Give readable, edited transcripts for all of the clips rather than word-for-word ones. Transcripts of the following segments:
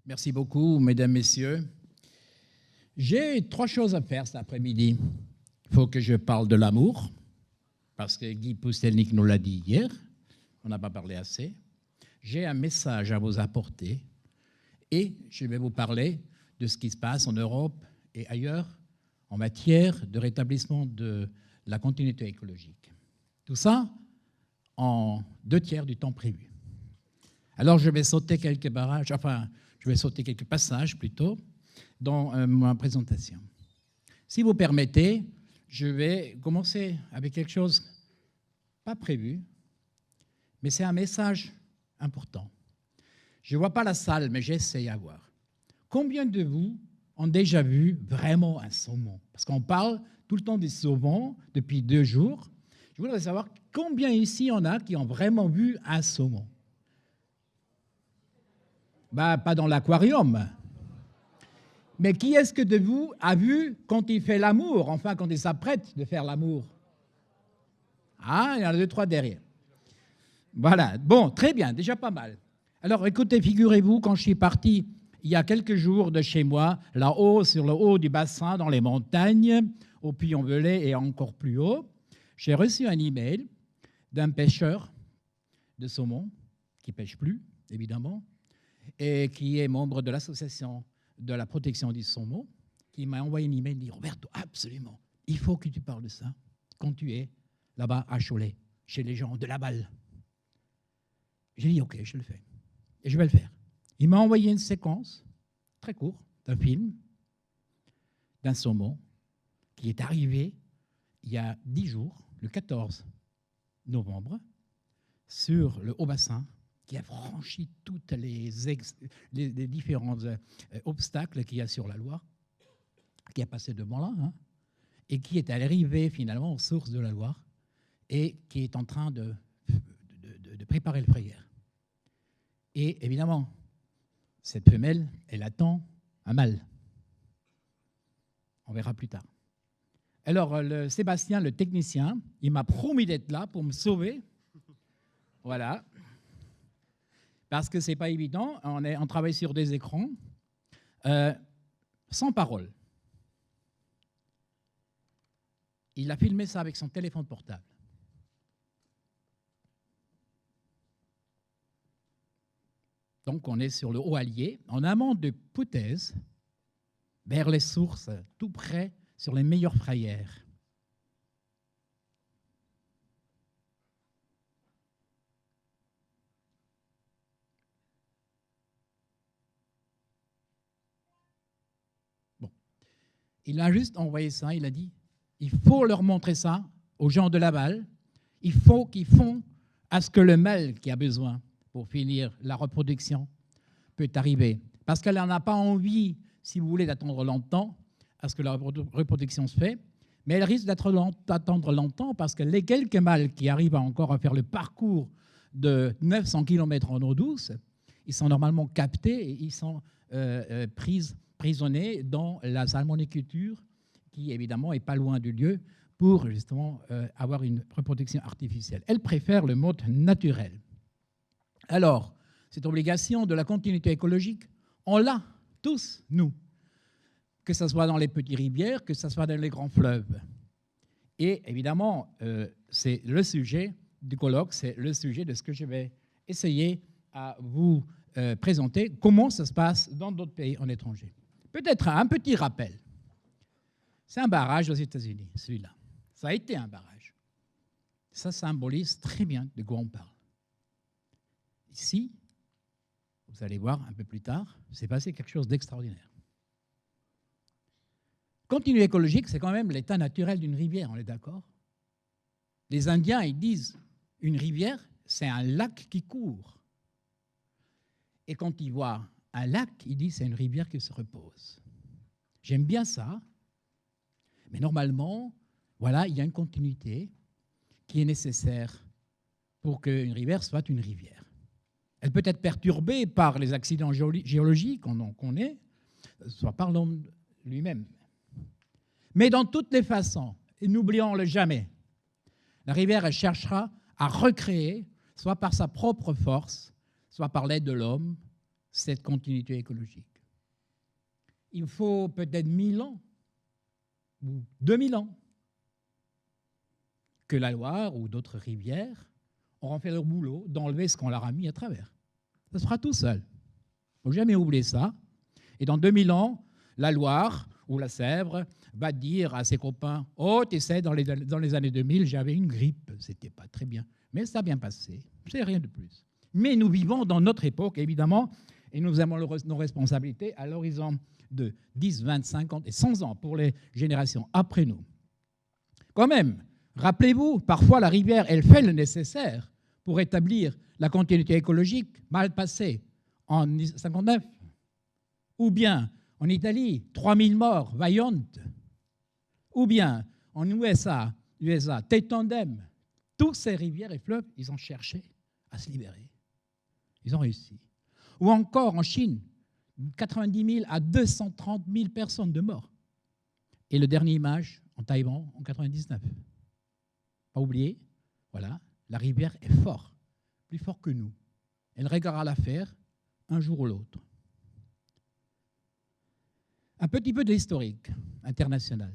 Merci beaucoup, mesdames, messieurs. J'ai trois choses à faire cet après-midi. Il faut que je parle de l'amour, parce que Guy Pustelnik nous l'a dit hier, on n'a pas parlé assez. J'ai un message à vous apporter et je vais vous parler de ce qui se passe en Europe et ailleurs en matière de rétablissement de la continuité écologique. Tout ça en 2/3 du temps prévu. Alors je vais sauter quelques barrages, je vais sauter quelques passages plutôt dans ma présentation. Si vous permettez, je vais commencer avec quelque chose pas prévu, mais c'est un message important. Je ne vois pas la salle, mais j'essaie à voir. Combien de vous ont déjà vu vraiment un saumon? Parce qu'on parle tout le temps des saumons depuis 2 jours. Je voudrais savoir combien ici il y en a qui ont vraiment vu un saumon. Pas dans l'aquarium. Mais qui est-ce que de vous a vu quand il fait l'amour, enfin quand il s'apprête de faire l'amour? Ah, il y en a 2, 3 derrière. Voilà, bon, très bien, déjà pas mal. Alors écoutez, figurez-vous, quand je suis parti il y a quelques jours de chez moi, là-haut, sur le haut du bassin, dans les montagnes, au Puy-en-Velay et encore plus haut, j'ai reçu un email d'un pêcheur de saumon, qui ne pêche plus, évidemment, et qui est membre de l'association de la protection du saumon, qui m'a envoyé un email et dit « Roberto, absolument, il faut que tu parles de ça quand tu es là-bas à Cholet, chez les gens de la Balle. » J'ai dit « Ok, je le fais. » Et je vais le faire. Il m'a envoyé une séquence très courte d'un film d'un saumon qui est arrivé il y a 10 jours, le 14 novembre, sur le Haut-Bassin, qui a franchi tous les différents obstacles qu'il y a sur la Loire, qui a passé devant là, et qui est arrivé finalement aux sources de la Loire et qui est en train de préparer le frayeur. Et évidemment, cette femelle, elle attend un mâle. On verra plus tard. Alors, Sébastien, le technicien, il m'a promis d'être là pour me sauver. Voilà. Parce que ce n'est pas évident, on travaille sur des écrans, sans parole. Il a filmé ça avec son téléphone portable. Donc on est sur le Haut-Allier, en amont de Poutez, vers les sources, tout près, sur les meilleures frayères. Il a juste envoyé ça, il a dit, il faut leur montrer ça aux gens de Laval, il faut qu'ils font à ce que le mâle qui a besoin pour finir la reproduction peut arriver. Parce qu'elle n'en a pas envie, si vous voulez, d'attendre longtemps à ce que la reproduction se fait, mais elle risque d'attendre longtemps parce que les quelques mâles qui arrivent encore à faire le parcours de 900 km en eau douce, ils sont normalement captés et ils sont prisonnés dans la salmoniculture qui, évidemment, n'est pas loin du lieu pour, justement, avoir une reproduction artificielle. Elle préfère le mode naturel. Alors, cette obligation de la continuité écologique, on l'a tous, nous, que ce soit dans les petites rivières, que ce soit dans les grands fleuves. Et évidemment, c'est le sujet du colloque, c'est le sujet de ce que je vais essayer à vous présenter, comment ça se passe dans d'autres pays en étranger. Peut-être un petit rappel. C'est un barrage aux États-Unis, celui-là. Ça a été un barrage. Ça symbolise très bien de quoi on parle. Ici, vous allez voir un peu plus tard, c'est passé quelque chose d'extraordinaire. Continuité écologique, c'est quand même l'état naturel d'une rivière, on est d'accord? Les Indiens, ils disent, une rivière, c'est un lac qui court. Et quand ils voient un lac, ils disent, c'est une rivière qui se repose. J'aime bien ça, mais normalement, voilà, il y a une continuité qui est nécessaire pour qu'une rivière soit une rivière. Elle peut être perturbée par les accidents géologiques qu'on connaît, soit par l'homme lui-même. Mais dans toutes les façons, et n'oublions-le jamais, la rivière, elle cherchera à recréer, soit par sa propre force, soit par l'aide de l'homme, cette continuité écologique. Il faut peut-être 1000 ans ou 2000 ans que la Loire ou d'autres rivières auront fait leur boulot d'enlever ce qu'on leur a mis à travers. Ça se fera tout seul. Il ne faut jamais oublier ça. Et dans 2000 ans, la Loire ou la Sèvre va dire à ses copains « Oh, tu sais, dans les années 2000, j'avais une grippe, c'était pas très bien. Mais ça a bien passé, c'est rien de plus. » Mais nous vivons dans notre époque, évidemment, et nous avons nos responsabilités à l'horizon de 10, 20, 50 et 100 ans pour les générations après nous. Quand même, rappelez-vous, parfois la rivière, elle fait le nécessaire pour établir la continuité écologique mal passée en 1959. Ou bien en Italie, 3000 morts, Vaillantes. Ou bien en USA, Tetondem. Toutes ces rivières et fleuves, ils ont cherché à se libérer. Ils ont réussi. Ou encore en Chine, 90 000 à 230 000 personnes de morts. Et le dernier image en Taïwan en 99. Pas oublier, voilà, la rivière est forte, plus forte que nous. Elle réglera l'affaire un jour ou l'autre. Un petit peu de l'historique international.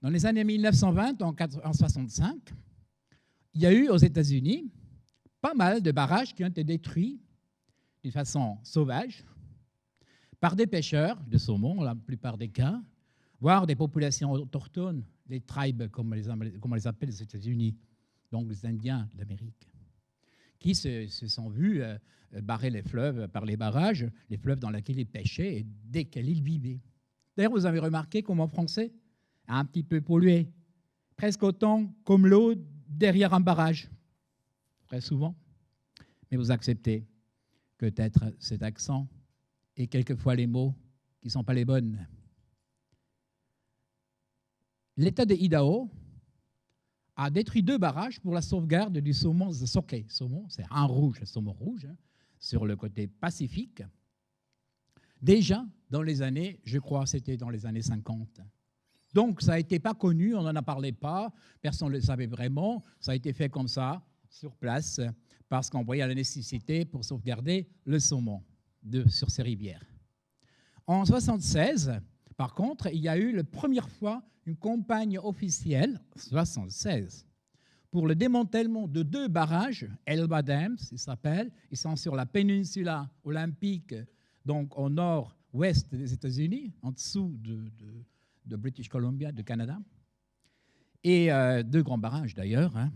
Dans les années 1920, en 1965, il y a eu aux États-Unis pas mal de barrages qui ont été détruits d'une façon sauvage par des pêcheurs de saumon, la plupart des cas, voire des populations autochtones, les tribes, comme on les appelle aux États-Unis, donc les Indiens d'Amérique, qui se sont vus barrer les fleuves par les barrages, les fleuves dans lesquels ils pêchaient et desquels ils vivaient. D'ailleurs, vous avez remarqué comment en français a un petit peu pollué, presque autant comme l'eau derrière un barrage, très souvent. Mais vous acceptez peut-être cet accent et quelquefois les mots qui ne sont pas les bonnes. L'État de Idaho a détruit 2 barrages pour la sauvegarde du saumon sockeye. Saumon, c'est un rouge, le saumon rouge, hein, sur le côté pacifique. Déjà dans les années, je crois, c'était dans les années 50. Donc ça n'était pas connu, on n'en a parlé pas, personne ne le savait vraiment. Ça a été fait comme ça, sur place, parce qu'on voyait la nécessité pour sauvegarder le saumon sur ces rivières. En 1976, par contre, il y a eu la première fois une campagne officielle, 1976, pour le démantèlement de 2 barrages, Elba Dams, ils s'appellent. Ils sont sur la péninsule olympique, donc au nord-ouest des États-Unis, en dessous de British Columbia, de Canada. Et 2 grands barrages d'ailleurs, hein.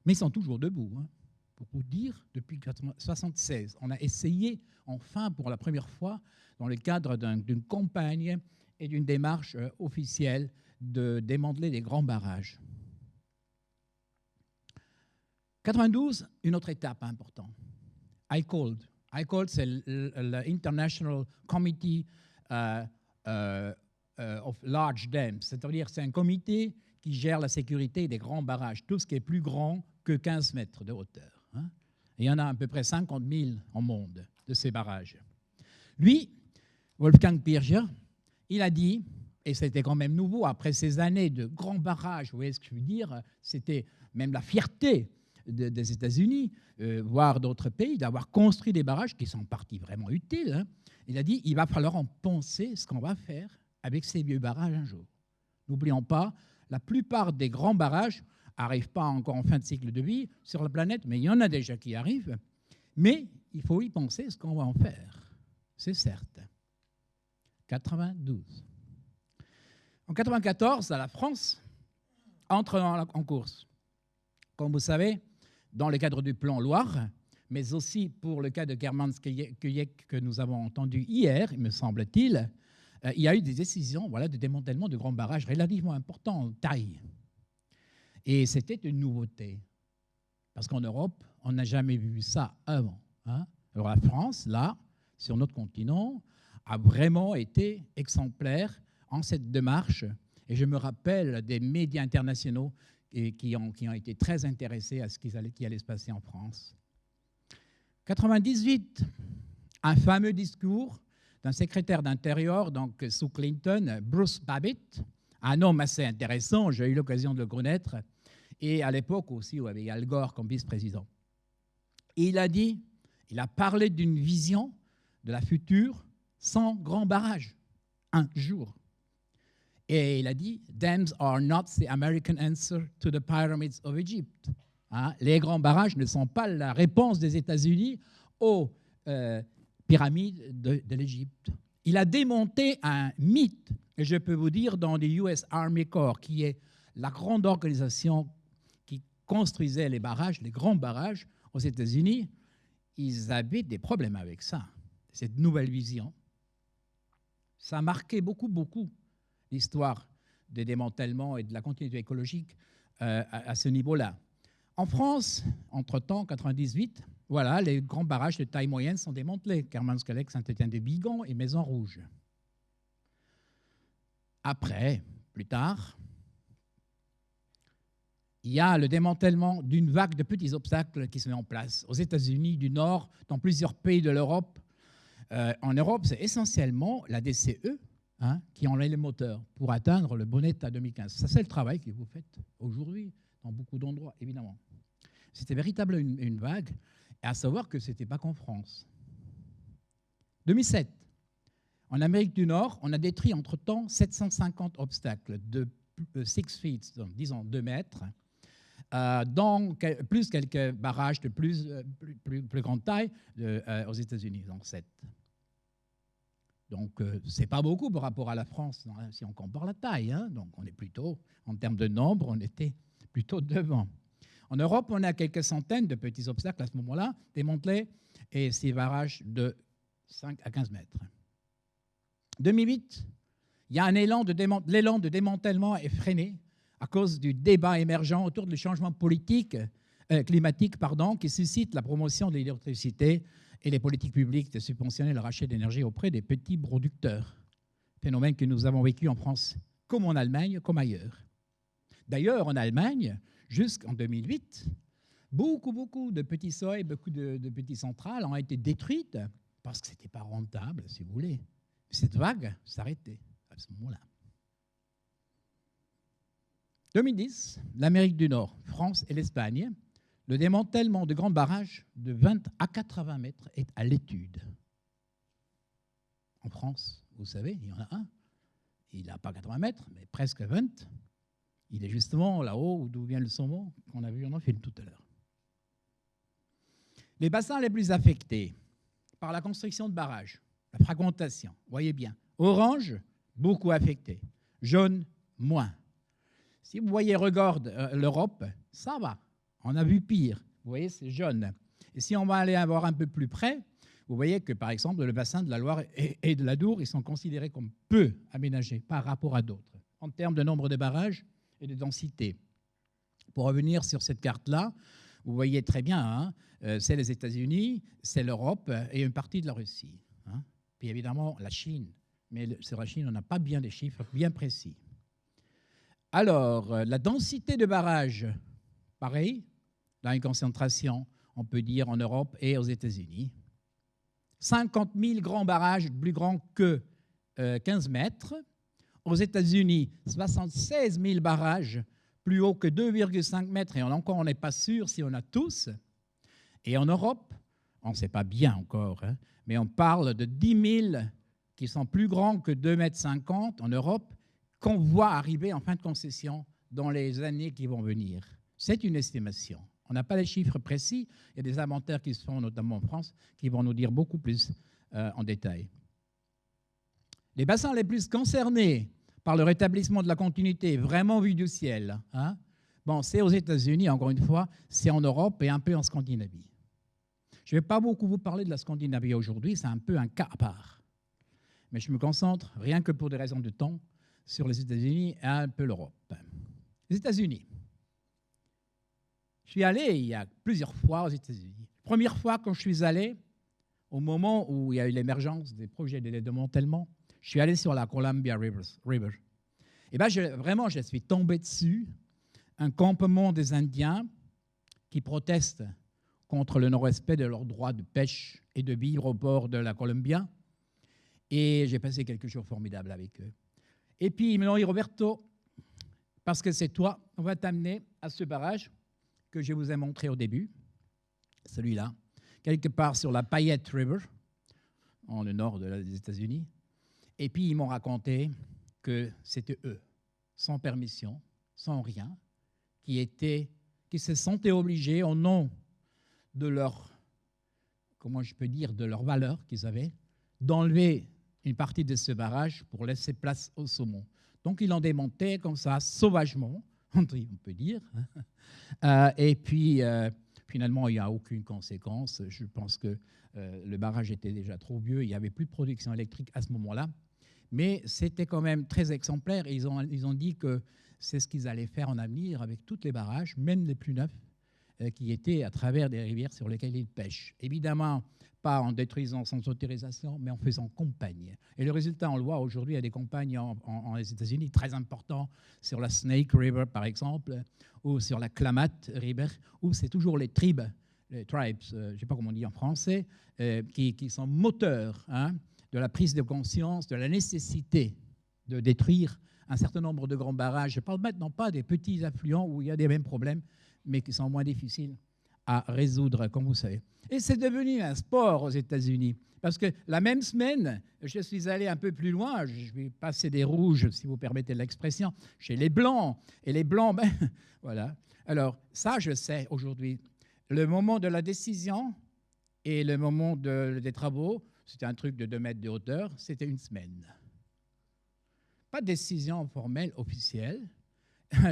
Mais ils sont toujours debout. Hein. Pour vous dire, depuis 1976, on a essayé, enfin, pour la première fois, dans le cadre d'une campagne et d'une démarche officielle, de démanteler les grands barrages. 92, une autre étape importante. ICOLD. ICOLD, c'est l'International Committee of Large Dams, c'est-à-dire c'est un comité qui gère la sécurité des grands barrages, tout ce qui est plus grand que 15 mètres de hauteur. Hein. Et il y en a à peu près 50 000 au monde de ces barrages. Lui, Wolfgang Pirger, il a dit, et c'était quand même nouveau, après ces années de grands barrages, vous voyez ce que je veux dire, c'était même la fierté des États-Unis, voire d'autres pays, d'avoir construit des barrages qui sont en partie vraiment utiles. Hein. Il a dit, il va falloir en penser ce qu'on va faire avec ces vieux barrages un jour. N'oublions pas, la plupart des grands barrages n'arrivent pas encore en fin de cycle de vie sur la planète, mais il y en a déjà qui arrivent. Mais il faut y penser ce qu'on va en faire, c'est certain. 92. En 94, la France entre en course. Comme vous savez, dans le cadre du plan Loire, mais aussi pour le cas de Kermanskayek que nous avons entendu hier, me semble-t-il, il y a eu des décisions de démantèlement de grands barrages relativement importants en taille. Et c'était une nouveauté, parce qu'en Europe, on n'a jamais vu ça avant. Hein. Alors la France, là, sur notre continent, a vraiment été exemplaire en cette démarche. Et je me rappelle des médias internationaux qui ont été très intéressés à ce qui allait se passer en France. 98, un fameux discours d'un secrétaire d'Intérieur, donc sous Clinton, Bruce Babbitt, un homme assez intéressant, j'ai eu l'occasion de le connaître, et à l'époque aussi, où il y avait Al Gore comme vice-président. Il a dit, Il a parlé d'une vision de la future sans grand barrage, un jour. Et il a dit « Dams are not the American answer to the pyramids of Egypt ». Les grands barrages ne sont pas la réponse des États-Unis aux pyramides de l'Égypte. Il a démonté un mythe, et je peux vous dire, dans les US Army Corps, qui est la grande organisation qui construisait les barrages, les grands barrages aux États-Unis. Ils avaient des problèmes avec ça, cette nouvelle vision. Ça a marqué beaucoup l'histoire des démantèlements et de la continuité écologique à ce niveau-là. En France, entre-temps, en 1998, voilà, les grands barrages de taille moyenne sont démantelés. Kermanskaleck, Saint-Étienne-de-Bigon et Maison-Rouge. Après, plus tard, il y a le démantèlement d'une vague de petits obstacles qui se met en place aux États-Unis du Nord, dans plusieurs pays de l'Europe. En Europe, c'est essentiellement la DCE qui enlève les moteurs pour atteindre le bon état 2015. Ça, c'est le travail que vous faites aujourd'hui dans beaucoup d'endroits, évidemment. C'était véritablement une vague, et à savoir que ce n'était pas qu'en France. 2007, en Amérique du Nord, on a détruit entre-temps 750 obstacles de 6 feet, donc disons 2 mètres, dans plus quelques barrages de plus grande taille aux États-Unis, donc 7. Donc, ce n'est pas beaucoup par rapport à la France, si on compare la taille. Donc, on est plutôt, en termes de nombre, on était plutôt devant. En Europe, on a quelques centaines de petits obstacles à ce moment-là, démantelés, et ces barrages de 5 à 15 mètres. 2008, il y a l'élan de démantèlement est freiné à cause du débat émergent autour du changement climatique qui suscite la promotion de l'électricité et les politiques publiques de subventionner le rachat d'énergie auprès des petits producteurs. Phénomène que nous avons vécu en France, comme en Allemagne, comme ailleurs. D'ailleurs, en Allemagne, jusqu'en 2008, beaucoup de petits seuils, beaucoup de petites centrales ont été détruites parce que ce n'était pas rentable, si vous voulez. Cette vague s'arrêtait à ce moment-là. 2010, l'Amérique du Nord, France et l'Espagne, le démantèlement de grands barrages de 20 à 80 mètres est à l'étude. En France, vous savez, il y en a un. Il n'a pas 80 mètres, mais presque 20. Il est justement là-haut d'où vient le saumon qu'on a vu en film tout à l'heure. Les bassins les plus affectés par la construction de barrages, la fragmentation, voyez bien. Orange, beaucoup affecté. Jaune, moins. Si vous voyez, regarde l'Europe, ça va. On a vu pire. Vous voyez, c'est jaune. Et si on va aller voir un peu plus près, vous voyez que, par exemple, le bassin de la Loire et de l'Adour, ils sont considérés comme peu aménagés par rapport à d'autres, en termes de nombre de barrages et de densité. Pour revenir sur cette carte-là, vous voyez très bien, c'est les États-Unis, c'est l'Europe et une partie de la Russie. Puis évidemment, la Chine. Mais sur la Chine, on n'a pas bien des chiffres bien précis. Alors, la densité de barrages, pareil, dans une concentration, on peut dire, en Europe et aux États-Unis. 50 000 grands barrages plus grands que 15 mètres. Aux États-Unis, 76 000 barrages plus hauts que 2,5 mètres. Et encore, on n'est pas sûr si on a tous. Et en Europe, on ne sait pas bien encore, mais on parle de 10 000 qui sont plus grands que 2,50 m en Europe, qu'on voit arriver en fin de concession dans les années qui vont venir. C'est une estimation. On n'a pas les chiffres précis. Il y a des inventaires qui se font, notamment en France, qui vont nous dire beaucoup plus en détail. Les bassins les plus concernés par le rétablissement de la continuité, vraiment vu du ciel, bon, c'est aux États-Unis, encore une fois, c'est en Europe et un peu en Scandinavie. Je ne vais pas beaucoup vous parler de la Scandinavie aujourd'hui, c'est un peu un cas à part. Mais je me concentre, rien que pour des raisons de temps, sur les États-Unis et un peu l'Europe. Les États-Unis. Je suis allé il y a plusieurs fois aux États-Unis. Première fois quand je suis allé, au moment où il y a eu l'émergence des projets de démantèlement, je suis allé sur la Columbia River. Et bien, vraiment, je suis tombé dessus, un campement des Indiens qui protestent contre le non-respect de leurs droits de pêche et de vivre au bord de la Columbia. Et j'ai passé quelques jours formidables avec eux. Et puis, ils me l'ont dit, Roberto, parce que c'est toi, on va t'amener à ce barrage que je vous ai montré au début, celui-là, quelque part sur la Payette River, en le nord des États-Unis. Et puis, ils m'ont raconté que c'était eux, sans permission, sans rien, qui se sentaient obligés, au nom de leur, comment je peux dire, de leur valeur qu'ils avaient, d'enlever une partie de ce barrage pour laisser place au saumon. Donc, ils l'ont démonté comme ça, sauvagement, on peut dire. Et puis, finalement, il n'y a aucune conséquence. Je pense que le barrage était déjà trop vieux. Il n'y avait plus de production électrique à ce moment-là. Mais c'était quand même très exemplaire. Et ils ont dit que c'est ce qu'ils allaient faire en avenir avec tous les barrages, même les plus neufs, qui étaient à travers des rivières sur lesquelles ils pêchent. Évidemment, pas en détruisant sans autorisation, mais en faisant campagne. Et le résultat, on le voit aujourd'hui, il y a des campagnes en les États-Unis très importantes sur la Snake River, par exemple, ou sur la Klamath River, où c'est toujours les tribes, je ne sais pas comment on dit en français, qui sont moteurs de la prise de conscience, de la nécessité de détruire un certain nombre de grands barrages. Je ne parle maintenant pas des petits affluents où il y a des mêmes problèmes, mais qui sont moins difficiles à résoudre, comme vous savez. Et c'est devenu un sport aux États-Unis, parce que la même semaine, je suis allé un peu plus loin, je vais passer des rouges, si vous permettez l'expression, chez les Blancs. Et les Blancs, ben, voilà. Alors, ça, je sais aujourd'hui. Le moment de la décision et le moment des travaux, c'était un truc de 2 mètres de hauteur, c'était une semaine. Pas de décision formelle, officielle.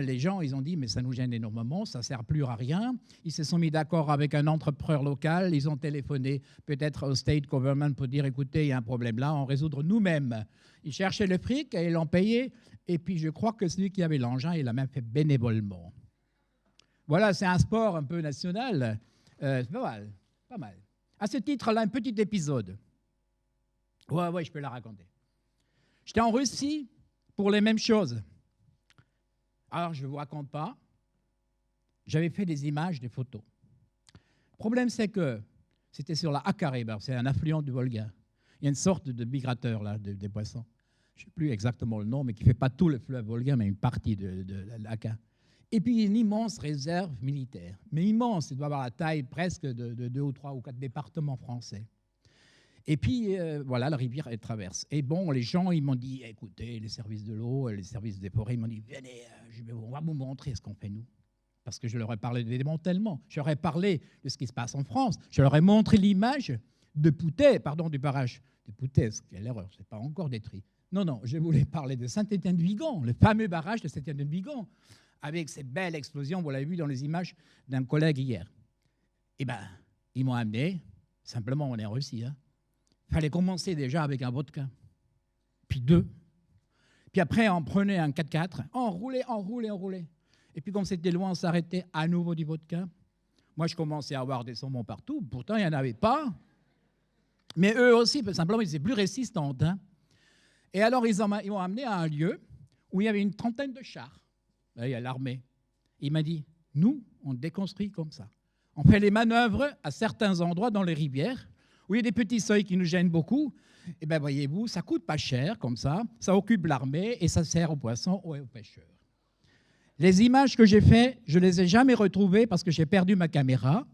Les gens, ils ont dit, mais ça nous gêne énormément, ça ne sert plus à rien. Ils se sont mis d'accord avec un entrepreneur local, ils ont téléphoné peut-être au state government pour dire, écoutez, il y a un problème là, on résoudre nous-mêmes. Ils cherchaient le fric et ils l'ont payé. Et puis, je crois que celui qui avait l'engin, il l'a même fait bénévolement. Voilà, c'est un sport un peu national. C'est pas mal, pas mal. À ce titre-là, un petit épisode. Ouais, je peux la raconter. J'étais en Russie pour les mêmes choses. Alors, je ne vous raconte pas. J'avais fait des images, des photos. Le problème, c'est que c'était sur la Aka River, c'est un affluent du Volga. Il y a une sorte de migrateur là, des poissons. Je ne sais plus exactement le nom, mais qui ne fait pas tout le fleuve Volga, mais une partie de l'Aka. Et puis, une immense réserve militaire. Mais immense, il doit avoir la taille presque de 2 ou 3 ou 4 départements français. Et puis, voilà, la rivière, elle traverse. Et bon, les gens, ils m'ont dit, écoutez, les services de l'eau, les services des forêts, ils m'ont dit, venez, on va vous montrer ce qu'on fait nous. Parce que je leur ai parlé des démantèlements. Je leur ai parlé de ce qui se passe en France. Je leur ai montré l'image de Poutet, pardon, du barrage de Poutet. Quelle erreur, ce n'est pas encore détruit. Non, je voulais parler de Saint-Étienne-du-Vigan, le fameux barrage de Saint-Étienne-du-Vigan, avec ces belles explosions, vous l'avez vu dans les images d'un collègue hier. Eh bien, ils m'ont amené, simplement on est en Russie, il fallait commencer déjà avec un vodka, puis 2. Puis après, on prenait un 4x4, on roulait. Et puis, comme c'était loin, on s'arrêtait à nouveau du vodka. Moi, je commençais à avoir des saumons partout. Pourtant, il n'y en avait pas. Mais eux aussi, simplement, ils étaient plus résistants. Et alors, ils m'ont amené à un lieu où il y avait une trentaine de chars. Là, il y a l'armée. Il m'a dit, nous, on déconstruit comme ça. On fait les manœuvres à certains endroits dans les rivières où il y a des petits seuils qui nous gênent beaucoup. Et bien, voyez-vous, ça coûte pas cher comme ça. Ça occupe l'armée et ça sert aux poissons et aux pêcheurs. Les images que j'ai faites, je ne les ai jamais retrouvées parce que j'ai perdu ma caméra.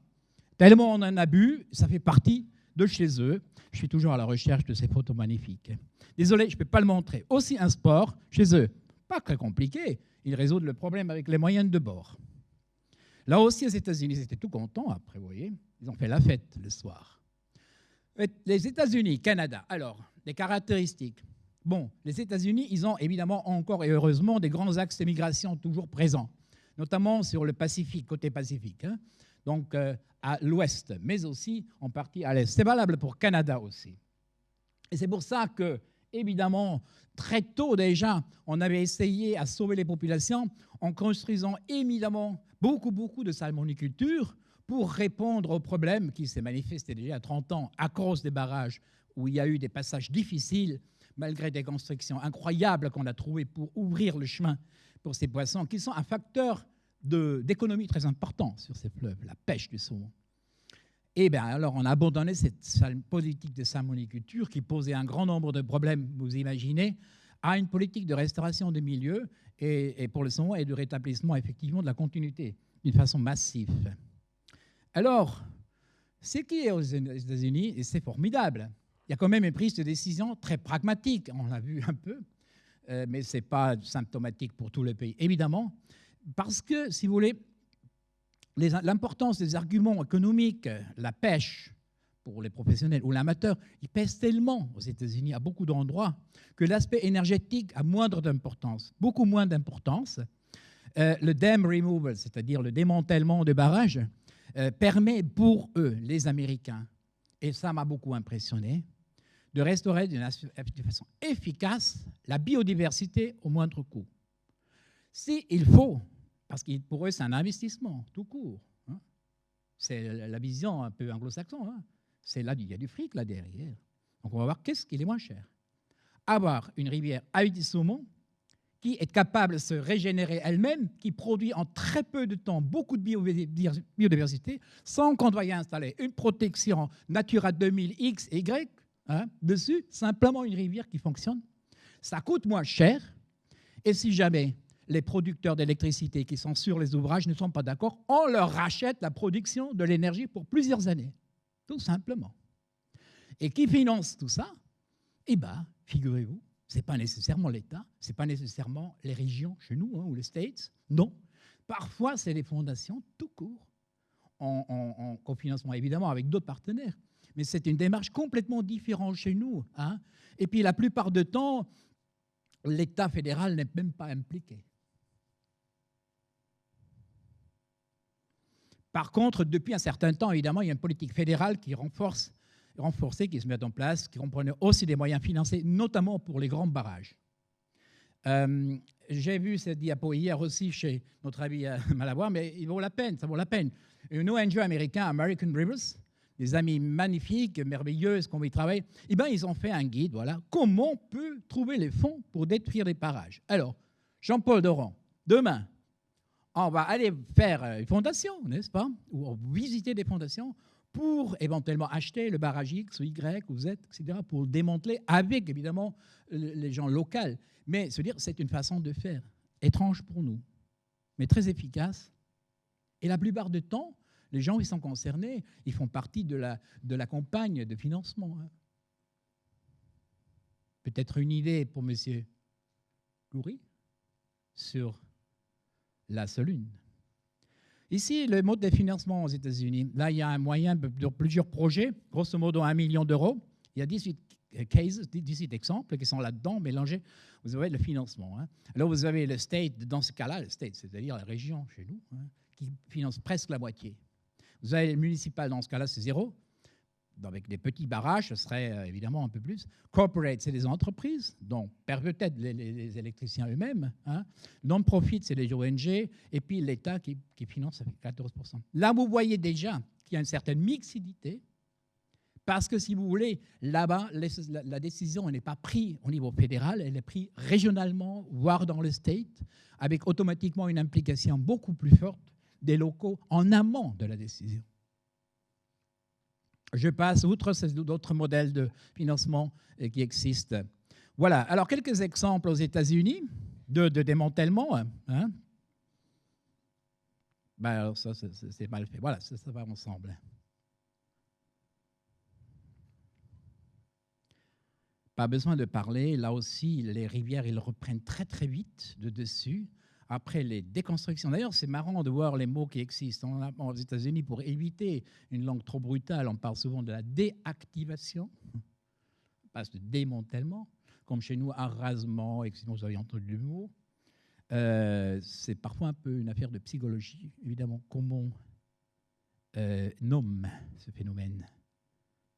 Tellement on en a bu, ça fait partie de chez eux. Je suis toujours à la recherche de ces photos magnifiques. Désolé, je ne peux pas le montrer. Aussi un sport chez eux. Pas très compliqué. Ils résolvent le problème avec les moyens de bord. Là aussi, aux États-Unis, ils étaient tout contents après, vous voyez. Ils ont fait la fête le soir. Les États-Unis, Canada. Alors, les caractéristiques. Bon, les États-Unis, ils ont évidemment encore et heureusement des grands axes de migration toujours présents, notamment sur le Pacifique, côté Pacifique, donc à l'ouest, mais aussi en partie à l'est. C'est valable pour Canada aussi. Et c'est pour ça que, évidemment, très tôt déjà, on avait essayé à sauver les populations en construisant évidemment beaucoup de salmoniculture pour répondre aux problèmes qui s'est manifesté déjà à 30 ans à cause des barrages où il y a eu des passages difficiles malgré des constructions incroyables qu'on a trouvées pour ouvrir le chemin pour ces poissons, qui sont un facteur d'économie très important sur ces fleuves, la pêche du saumon. Et bien, alors, on a abandonné cette politique de salmoniculture qui posait un grand nombre de problèmes, vous imaginez, à une politique de restauration des milieux et pour le saumon et de rétablissement, effectivement, de la continuité d'une façon massive. Alors, Ce qui est aux États-Unis, et c'est formidable, il y a quand même une prise de décision très pragmatique, on l'a vu un peu, mais ce n'est pas symptomatique pour tout le pays, évidemment, parce que, si vous voulez, l'importance des arguments économiques, la pêche pour les professionnels ou l'amateur, il pèse tellement aux États-Unis à beaucoup d'endroits que l'aspect énergétique a moindre d'importance, beaucoup moins d'importance. Le dam removal, c'est-à-dire le démantèlement de barrages, permet pour eux, les Américains, et ça m'a beaucoup impressionné, de restaurer de façon efficace la biodiversité au moindre coût. S'il faut, parce que pour eux c'est un investissement tout court, hein, c'est la vision un peu anglo-saxon, hein, c'est là, il y a du fric là derrière. Donc on va voir qu'est-ce qui est moins cher. Avoir une rivière avec du saumon qui est capable de se régénérer elle-même, qui produit en très peu de temps beaucoup de biodiversité, sans qu'on doit y installer une protection Natura 2000 X et Y hein, dessus, simplement une rivière qui fonctionne. Ça coûte moins cher, et si jamais les producteurs d'électricité qui sont sur les ouvrages ne sont pas d'accord, on leur rachète la production de l'énergie pour plusieurs années, tout simplement. Et qui finance tout ça? Eh bien, figurez-vous, ce n'est pas nécessairement l'État, ce n'est pas nécessairement les régions chez nous hein, ou les States, non. Parfois, c'est les fondations tout court, en cofinancement évidemment avec d'autres partenaires. Mais c'est une démarche complètement différente chez nous. Hein. Et puis la plupart du temps, l'État fédéral n'est même pas impliqué. Par contre, depuis un certain temps, évidemment, il y a une politique fédérale qui renforcée, qui se met en place, qui comprenait aussi des moyens financiers, notamment pour les grands barrages. J'ai vu cette diapo hier aussi chez notre ami Malavoir, mais il vaut la peine, ça vaut la peine. Un ONG américain, American Rivers, des amis magnifiques, merveilleux, qu'on y travaille, eh ben, ils ont fait un guide, voilà, comment on peut trouver les fonds pour détruire les barrages. Alors, Jean-Paul Doran, demain, on va aller faire une fondation, n'est-ce pas, ou visiter des fondations pour éventuellement acheter le barrage X ou Y ou Z, etc., pour le démanteler avec, évidemment, les gens locaux. Mais se dire, c'est une façon de faire, étrange pour nous, mais très efficace. Et la plupart du temps, les gens qui sont concernés, ils font partie de la campagne de financement. Peut-être une idée pour M. Goury sur la Solune. Ici, le mode de financement aux États-Unis. Là, il y a un moyen de plusieurs projets, grosso modo 1 million d'euros. Il y a 18 cases, 18 exemples qui sont là-dedans mélangés. Vous avez le financement. Hein. Alors, vous avez le state, dans ce cas-là, le state, c'est-à-dire la région chez nous, hein, qui finance presque la moitié. Vous avez le municipal, dans ce cas-là, c'est zéro. Avec des petits barrages, ce serait évidemment un peu plus. Corporate, c'est des entreprises, donc peut-être les électriciens eux-mêmes. Hein. Non-profit, c'est les ONG. Et puis l'État qui finance avec 14%. Là, vous voyez déjà qu'il y a une certaine mixité, parce que si vous voulez, là-bas, la décision n'est pas prise au niveau fédéral, elle est prise régionalement, voire dans le state, avec automatiquement une implication beaucoup plus forte des locaux en amont de la décision. Je passe outre d'autres modèles de financement qui existent. Voilà, alors quelques exemples aux États-Unis de démantèlement. Hein. Ben alors ça, c'est mal fait. Voilà, ça va ensemble. Pas besoin de parler, là aussi, les rivières, ils reprennent très très vite de dessus. Après les déconstructions. D'ailleurs, c'est marrant de voir les mots qui existent aux États-Unis pour éviter une langue trop brutale. On parle souvent de la déactivation, on passe de démantèlement, comme chez nous, arrasement, et sinon vous avez entendu le mot. C'est parfois un peu une affaire de psychologie, évidemment, comment on nomme ce phénomène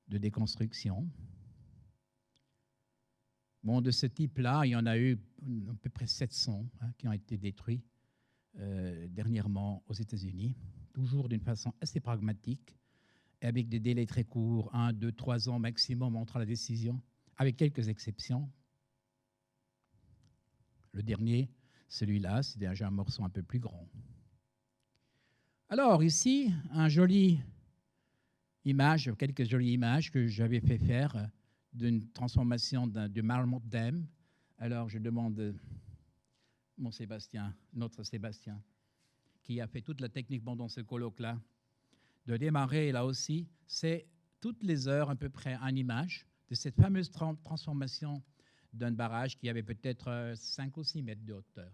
de déconstruction. Bon, de ce type-là, il y en a eu à peu près 700 hein, qui ont été détruits dernièrement aux États-Unis, toujours d'une façon assez pragmatique, avec des délais très courts, 1, 2, 3 ans maximum entre la décision, avec quelques exceptions. Le dernier, celui-là, c'est déjà un morceau un peu plus grand. Alors ici, quelques jolies images que j'avais fait faire d'une transformation du Marmot Dam. Alors, je demande mon Sébastien, notre Sébastien, qui a fait toute la technique pendant ce colloque-là, de démarrer là aussi, c'est toutes les heures à peu près une image de cette fameuse transformation d'un barrage qui avait peut-être 5 ou 6 mètres de hauteur.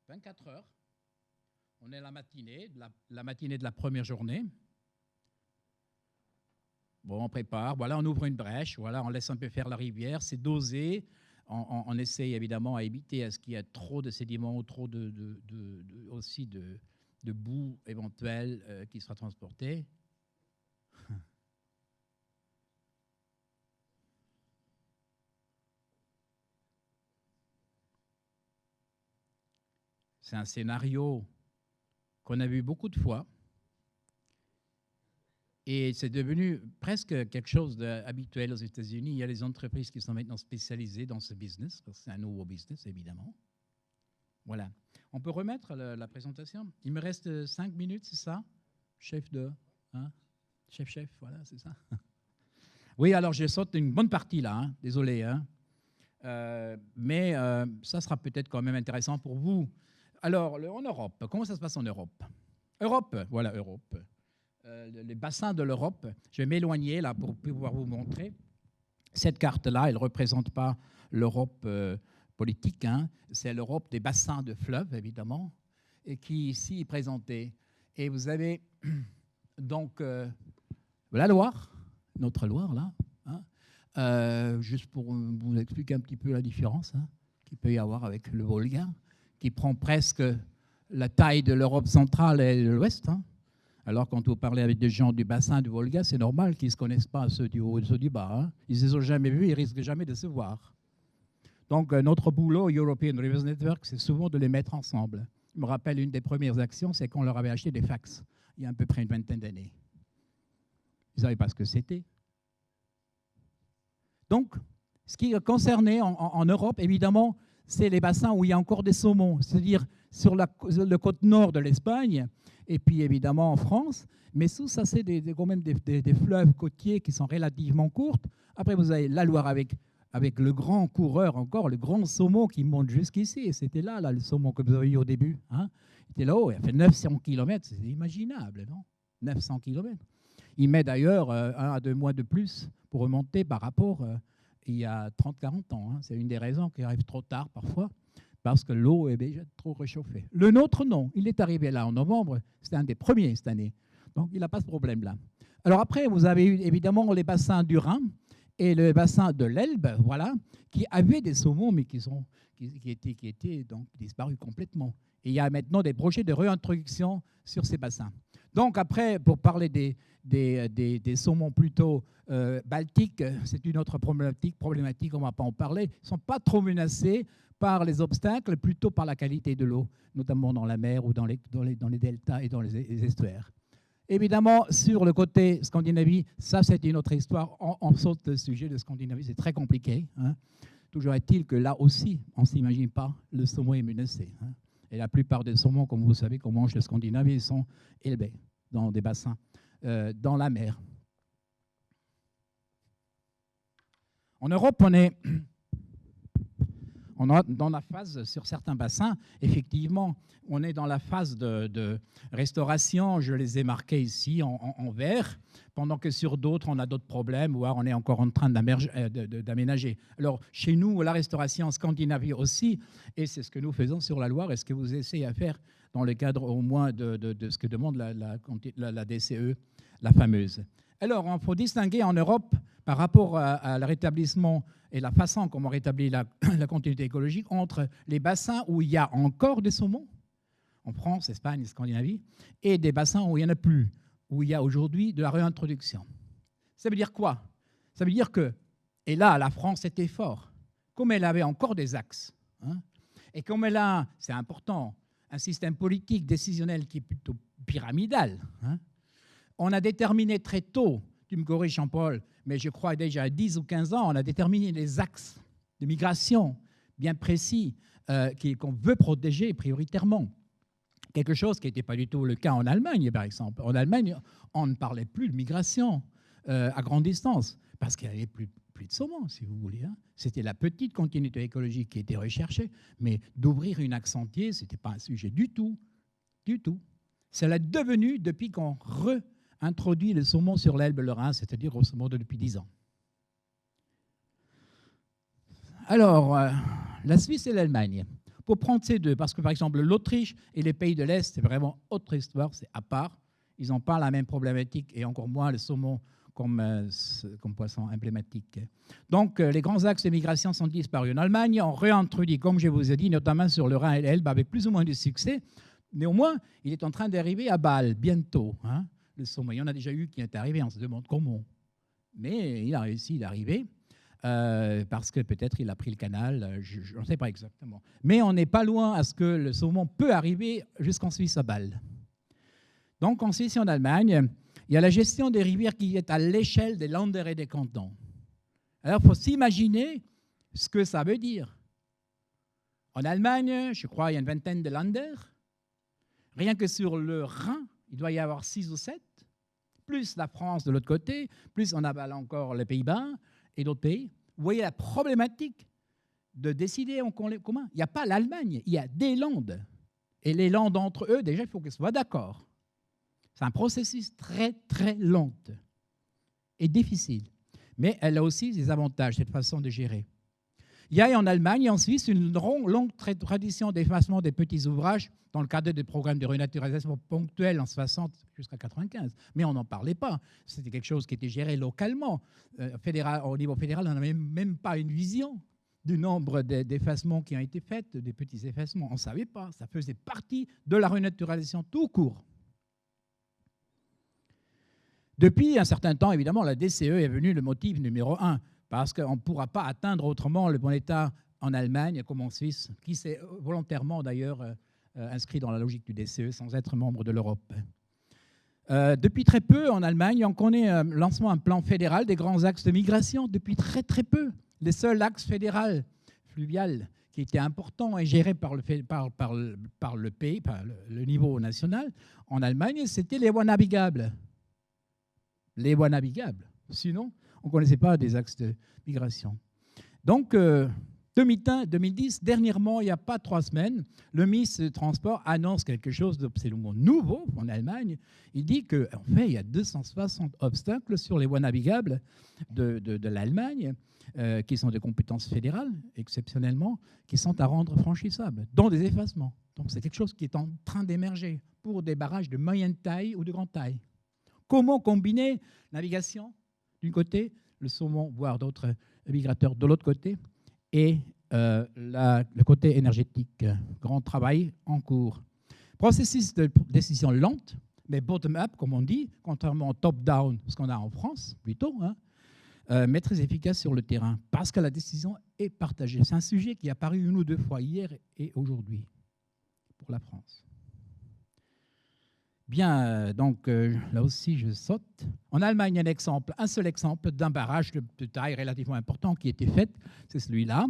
24 heures, on est la matinée de la première journée. Bon, on prépare, voilà, on ouvre une brèche, voilà, on laisse un peu faire la rivière, c'est dosé. On essaye évidemment à éviter à ce qu'il y ait trop de sédiments ou trop aussi de boue éventuelle qui sera transportée. C'est un scénario qu'on a vu beaucoup de fois. Et c'est devenu presque quelque chose d'habituel aux États-Unis. Il y a des entreprises qui sont maintenant spécialisées dans ce business, parce que c'est un nouveau business, évidemment. Voilà. On peut remettre la présentation? Il me reste 5 minutes, c'est ça? Chef de... Hein? Chef, voilà, c'est ça. Oui, alors je saute une bonne partie là, hein, désolé. Hein. Mais ça sera peut-être quand même intéressant pour vous. Alors, en Europe, comment ça se passe en Europe? Europe, voilà, Europe. Les bassins de l'Europe. Je vais m'éloigner là pour pouvoir vous montrer. Cette carte-là, elle ne représente pas l'Europe politique, hein. C'est l'Europe des bassins de fleuves, évidemment, et qui ici est présentée. Et vous avez donc la Loire, notre Loire, là, hein, juste pour vous expliquer un petit peu la différence hein, qu'il peut y avoir avec le Volga, qui prend presque la taille de l'Europe centrale et de l'Ouest, hein. Alors, quand vous parlez avec des gens du bassin du Volga, c'est normal qu'ils ne se connaissent pas, ceux du haut et ceux du bas. Hein. Ils ne se sont jamais vus, ils risquent jamais de se voir. Donc, notre boulot, European Rivers Network, c'est souvent de les mettre ensemble. Je me rappelle, une des premières actions, c'est qu'on leur avait acheté des fax, il y a à peu près une vingtaine d'années. Ils ne savaient pas ce que c'était. Donc, ce qui est concerné en Europe, évidemment, c'est les bassins où il y a encore des saumons, c'est-à-dire sur le côte nord de l'Espagne, et puis évidemment en France, mais tout ça, c'est quand même des fleuves côtiers qui sont relativement courtes. Après, vous avez la Loire avec le grand coureur encore, le grand saumon qui monte jusqu'ici, et c'était là, le saumon que vous avez eu au début. Hein. Il était là-haut, il a fait 900 km, c'est inimaginable, non? 900 km. Il met d'ailleurs 1 à 2 mois de plus pour remonter par rapport il y a 30-40 ans. Hein. C'est une des raisons qui arrive trop tard parfois, parce que l'eau est déjà trop réchauffée. Le nôtre, non. Il est arrivé là en novembre. C'était un des premiers cette année. Donc, il n'a pas ce problème-là. Alors après, vous avez eu évidemment les bassins du Rhin et le bassin de l'Elbe, voilà, qui avaient des saumons, mais qui étaient donc disparus complètement. Et il y a maintenant des projets de réintroduction sur ces bassins. Donc après, pour parler des saumons plutôt baltiques, c'est une autre problématique, on ne va pas en parler. Ils ne sont pas trop menacés par les obstacles, plutôt par la qualité de l'eau, notamment dans la mer ou dans les deltas et dans les estuaires. Évidemment, sur le côté Scandinavie, ça c'est une autre histoire. On saute le sujet de Scandinavie, c'est très compliqué. Hein. Toujours est-il que là aussi, on ne s'imagine pas, le saumon est menacé. Hein. Et la plupart des saumons, comme vous savez, qu'on mange de Scandinavie, ils sont élevés dans des bassins, dans la mer. En Europe, on est dans la phase, sur certains bassins, effectivement, on est dans la phase de restauration. Je les ai marqués ici en vert, pendant que sur d'autres, on a d'autres problèmes, voire on est encore en train d'aménager. Alors, chez nous, la restauration en Scandinavie aussi, et c'est ce que nous faisons sur la Loire, et ce que vous essayez à faire dans le cadre au moins de ce que demande la DCE, la fameuse. Alors, il faut distinguer en Europe, par rapport à le rétablissement et la façon comment on rétablit la continuité écologique, entre les bassins où il y a encore des saumons, en France, Espagne, Scandinavie, et des bassins où il n'y en a plus, où il y a aujourd'hui de la réintroduction. Ça veut dire quoi? Ça veut dire que, et là, la France était fort, comme elle avait encore des axes, hein, et comme elle a, c'est important, un système politique décisionnel qui est plutôt pyramidal, hein, on a déterminé très tôt, tu me corriges Jean-Paul, mais je crois déjà à 10 ou 15 ans, on a déterminé les axes de migration bien précis qu'on veut protéger prioritairement. Quelque chose qui n'était pas du tout le cas en Allemagne, par exemple. En Allemagne, on ne parlait plus de migration à grande distance, parce qu'il n'y avait plus de saumon, si vous voulez. Hein. C'était la petite continuité écologique qui était recherchée, mais d'ouvrir une axe entière, ce n'était pas un sujet du tout. du tout. C'est la devenue depuis qu'on réintroduit le saumon sur l'Elbe le Rhin, c'est-à-dire grosso modo depuis 10 ans. Alors, la Suisse et l'Allemagne. Pour prendre ces deux, parce que par exemple l'Autriche et les pays de l'Est, c'est vraiment autre histoire, c'est à part. Ils n'ont pas la même problématique et encore moins le saumon comme poisson emblématique. Donc les grands axes de migration sont disparus. En Allemagne, on réintroduit, comme je vous ai dit, notamment sur le Rhin et l'Elbe, avec plus ou moins de succès. Néanmoins, il est en train d'arriver à Bâle bientôt, hein, le saumon. Il y en a déjà eu qui est arrivé, on se demande comment. Mais il a réussi d'arriver. Parce que peut-être il a pris le canal, je ne sais pas exactement. Mais on n'est pas loin à ce que le saumon peut arriver jusqu'en Suisse à Bâle. Donc en Suisse et en Allemagne, il y a la gestion des rivières qui est à l'échelle des Länder et des cantons. Alors il faut s'imaginer ce que ça veut dire. En Allemagne, je crois, il y a une vingtaine de Länder. Rien que sur le Rhin, il doit y avoir 6 ou 7, plus la France de l'autre côté, plus on avale encore les Pays-Bas et d'autres pays. Vous voyez la problématique de décider en commun. Il n'y a pas l'Allemagne, il y a des Landes. Et les Landes entre eux, déjà, il faut qu'ils soient d'accord. C'est un processus très, très lent et difficile. Mais elle a aussi des avantages, cette façon de gérer. Il y a en Allemagne et en Suisse une longue tradition d'effacement des petits ouvrages dans le cadre des programmes de renaturalisation ponctuels en 60 jusqu'à 95. Mais on n'en parlait pas. C'était quelque chose qui était géré localement. Au niveau fédéral, on n'avait même pas une vision du nombre d'effacements qui ont été faits, des petits effacements. On ne savait pas. Ça faisait partie de la renaturalisation tout court. Depuis un certain temps, évidemment, la DCE est venue le motif numéro 1. Parce qu'on ne pourra pas atteindre autrement le bon état en Allemagne comme en Suisse, qui s'est volontairement d'ailleurs inscrit dans la logique du DCE sans être membre de l'Europe. Depuis très peu, en Allemagne, on connaît le lancement d'un plan fédéral des grands axes de migration. Depuis très très peu. Les seuls axes fédéraux fluvial qui était important et géré par le pays, par le niveau national, en Allemagne, c'était les voies navigables. Les voies navigables. Sinon, on ne connaissait pas des axes de migration. Donc, 2010, dernièrement, il n'y a pas 3 semaines, le ministre des Transports annonce quelque chose d'absolument nouveau en Allemagne. Il dit qu'en fait, il y a 260 obstacles sur les voies navigables de l'Allemagne, qui sont de compétences fédérales, exceptionnellement, qui sont à rendre franchissables, dont des effacements. Donc, c'est quelque chose qui est en train d'émerger pour des barrages de moyenne taille ou de grande taille. Comment combiner navigation d'un côté, le saumon, voire d'autres migrateurs de l'autre côté, et le côté énergétique. Grand travail en cours. Processus de décision lente, mais bottom-up, comme on dit, contrairement au top-down, ce qu'on a en France, plutôt, hein, mais très efficace sur le terrain, parce que la décision est partagée. C'est un sujet qui est apparu 1 ou 2 fois hier et aujourd'hui pour la France. Bien, donc là aussi, je saute. En Allemagne, il y a un seul exemple d'un barrage de taille relativement important qui a été fait, c'est celui-là.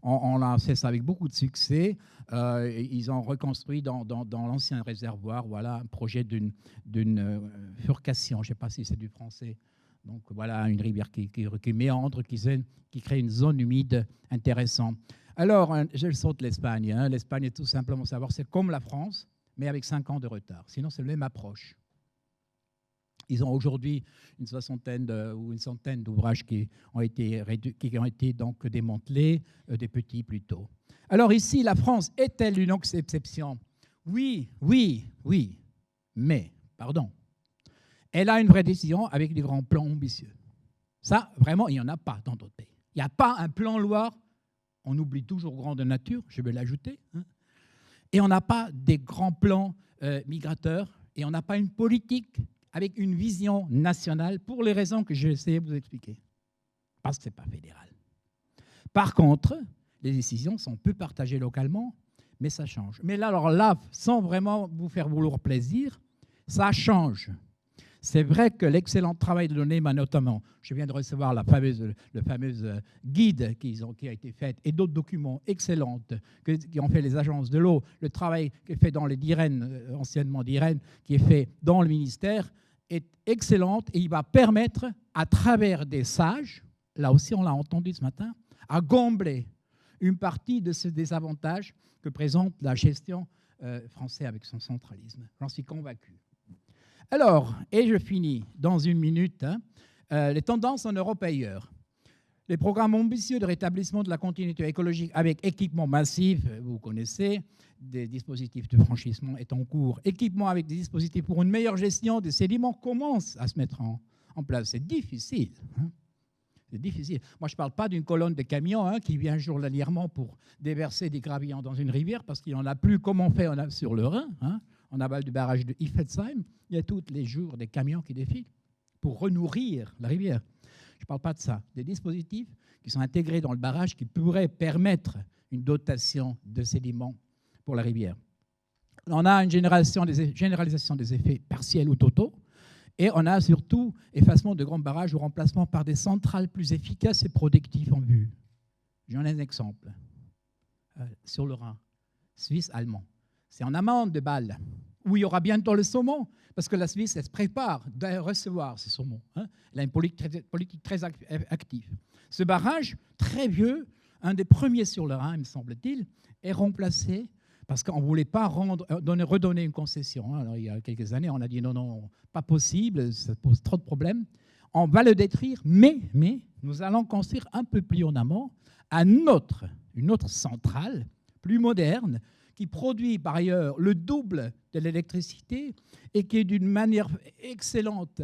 On l'a fait ça avec beaucoup de succès. Ils ont reconstruit dans l'ancien réservoir, voilà, un projet d'une furcation, je ne sais pas si c'est du français. Donc voilà, une rivière qui méandre, qui crée une zone humide intéressante. Alors, je saute l'Espagne. Hein. L'Espagne, tout simplement savoir, c'est comme la France, mais avec 5 ans de retard. Sinon, c'est la même approche. Ils ont aujourd'hui une soixantaine ou une centaine d'ouvrages qui ont été donc démantelés, des petits plutôt. Alors ici, la France est-elle une exception? Oui, mais, pardon, elle a une vraie décision avec des grands plans ambitieux. Ça, vraiment, il n'y en a pas dans d'autres pays. Il n'y a pas un plan Loire, on oublie toujours grande nature, je vais l'ajouter, hein. Et on n'a pas des grands plans migrateurs, et on n'a pas une politique avec une vision nationale pour les raisons que j'ai essayé de vous expliquer. Parce que ce n'est pas fédéral. Par contre, les décisions sont peu partagées localement, mais ça change. Mais là, alors là, sans vraiment vous faire vouloir plaisir, ça change. C'est vrai que l'excellent travail de l'ONEMA, notamment, je viens de recevoir le fameux guide qui a été fait et d'autres documents excellents qui ont fait les agences de l'eau, le travail qui est fait dans les DIREN, anciennement DIREN, qui est fait dans le ministère, est excellent et il va permettre, à travers des sages, là aussi on l'a entendu ce matin, à combler une partie de ce désavantage que présente la gestion français avec son centralisme. J'en suis convaincu. Alors, et je finis dans une minute, les tendances en Europe et ailleurs. Les programmes ambitieux de rétablissement de la continuité écologique avec équipement massif, vous connaissez, des dispositifs de franchissement est en cours. Équipement avec des dispositifs pour une meilleure gestion des sédiments commence à se mettre en place. C'est difficile. C'est difficile. Moi, je ne parle pas d'une colonne de camions qui vient journalièrement pour déverser des gravillons dans une rivière parce qu'il n'y en a plus comme on fait sur le Rhin. En aval du barrage de Iffelsheim, il y a tous les jours des camions qui défilent pour renourrir la rivière. Je ne parle pas de ça. Des dispositifs qui sont intégrés dans le barrage qui pourraient permettre une dotation de sédiments pour la rivière. On a une généralisation des effets partiels ou totaux. Et on a surtout effacement de grands barrages ou remplacement par des centrales plus efficaces et productives en vue. J'en ai un exemple. Sur le Rhin, suisse-allemand. C'est en amont de Bâle, où il y aura bientôt le saumon, parce que la Suisse, elle se prépare à recevoir ces saumons. Elle a une politique très active. Ce barrage, très vieux, un des premiers sur le Rhin, me semble-t-il, est remplacé parce qu'on ne voulait pas redonner une concession. Alors, il y a quelques années, on a dit non, pas possible, ça pose trop de problèmes. On va le détruire, mais nous allons construire un peu plus en amont une autre centrale, plus moderne, qui produit par ailleurs le double de l'électricité et qui est d'une manière excellente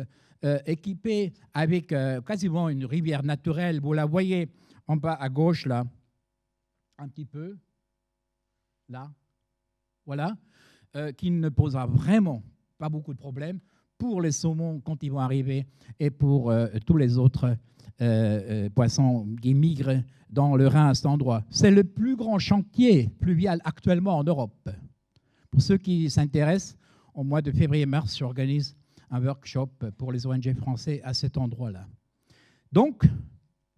équipée avec quasiment une rivière naturelle. Vous la voyez en bas à gauche, là, un petit peu, là. Voilà, qui ne posera vraiment pas beaucoup de problèmes pour les saumons quand ils vont arriver et pour tous les autres poissons qui migrent dans le Rhin à cet endroit. C'est le plus grand chantier pluvial actuellement en Europe. Pour ceux qui s'intéressent, au mois de février-mars, j'organise un workshop pour les ONG français à cet endroit-là. Donc,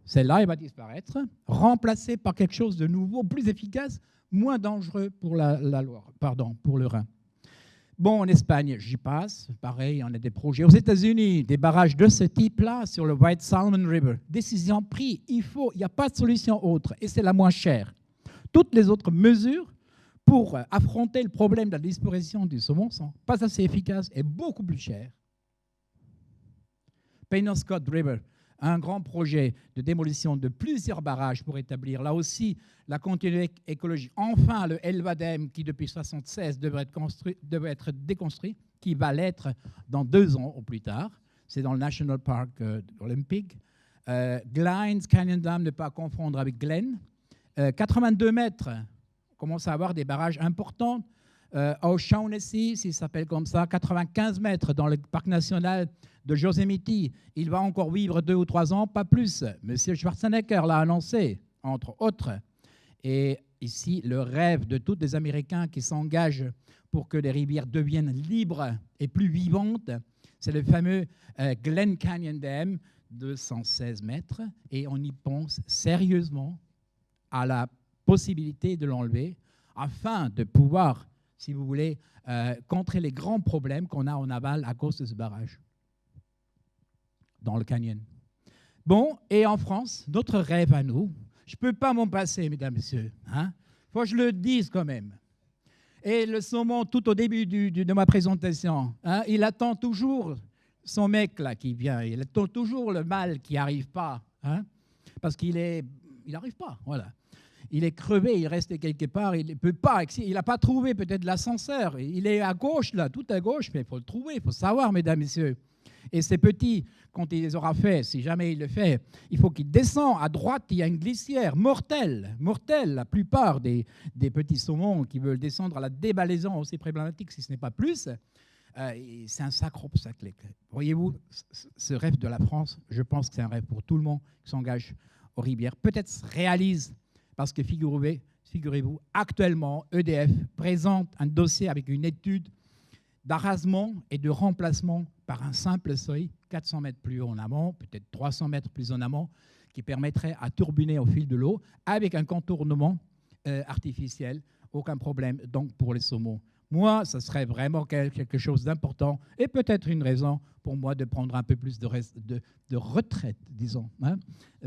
celle-là, elle va disparaître, remplacée par quelque chose de nouveau, plus efficace, moins dangereux pour pour le Rhin. Bon, en Espagne, j'y passe. Pareil, on a des projets. Aux États-Unis, des barrages de ce type-là sur le White Salmon River. Décision prise. Il n'y a pas de solution autre et c'est la moins chère. Toutes les autres mesures pour affronter le problème de la disparition du saumon ne sont pas assez efficaces et beaucoup plus chères. Penobscot River, un grand projet de démolition de plusieurs barrages pour établir là aussi la continuité écologique. Enfin, le Elvadem, qui depuis 1976 devrait être déconstruit, qui va l'être dans 2 ans au plus tard. C'est dans le National Park Olympic. Glines Canyon Dam, ne pas confondre avec Glen. 82 mètres, on commence à avoir des barrages importants. O'Shaughnessy, s'il s'appelle comme ça, 95 mètres dans le parc national de Yosemite. Il va encore vivre 2 ou 3 ans, pas plus. Monsieur Schwarzenegger l'a annoncé, entre autres. Et ici, le rêve de tous les Américains qui s'engagent pour que les rivières deviennent libres et plus vivantes, c'est le fameux Glen Canyon Dam, 216 mètres. Et on y pense sérieusement à la possibilité de l'enlever afin de pouvoir, si vous voulez, contrer les grands problèmes qu'on a en aval à cause de ce barrage dans le canyon. Bon, et en France, notre rêve à nous, je ne peux pas m'en passer, mesdames et messieurs. Faut que je le dise quand même. Et le saumon, tout au début de ma présentation, il attend toujours son mec là qui vient. Il attend toujours le mâle qui n'arrive pas. Parce qu'il n'arrive pas, voilà. Il est crevé, il reste quelque part, il ne peut pas, il n'a pas trouvé peut-être l'ascenseur. Il est à gauche, là, tout à gauche, mais il faut le trouver, il faut savoir, mesdames et messieurs. Et ces petits, quand il les aura fait, si jamais il le fait, il faut qu'il descende. À droite, il y a une glissière mortelle. La plupart des petits saumons qui veulent descendre à la débalaison aussi problématique, si ce n'est pas plus, c'est un sacre obstacle. Voyez-vous, ce rêve de la France, je pense que c'est un rêve pour tout le monde qui s'engage aux rivières. Peut-être se réalise, parce que figurez-vous, actuellement, EDF présente un dossier avec une étude d'arasement et de remplacement par un simple seuil, 400 mètres plus en amont, peut-être 300 mètres plus en amont, qui permettrait à turbiner au fil de l'eau avec un contournement artificiel, aucun problème donc pour les saumons. Moi, ça serait vraiment quelque chose d'important et peut-être une raison pour moi de prendre un peu plus de retraite, disons,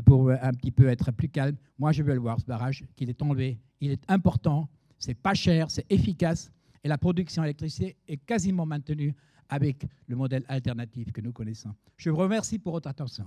pour un petit peu être plus calme. Moi, je veux le voir, ce barrage, qu'il est enlevé. Il est important, c'est pas cher, c'est efficace. et la production d'électricité est quasiment maintenue avec le modèle alternatif que nous connaissons. Je vous remercie pour votre attention.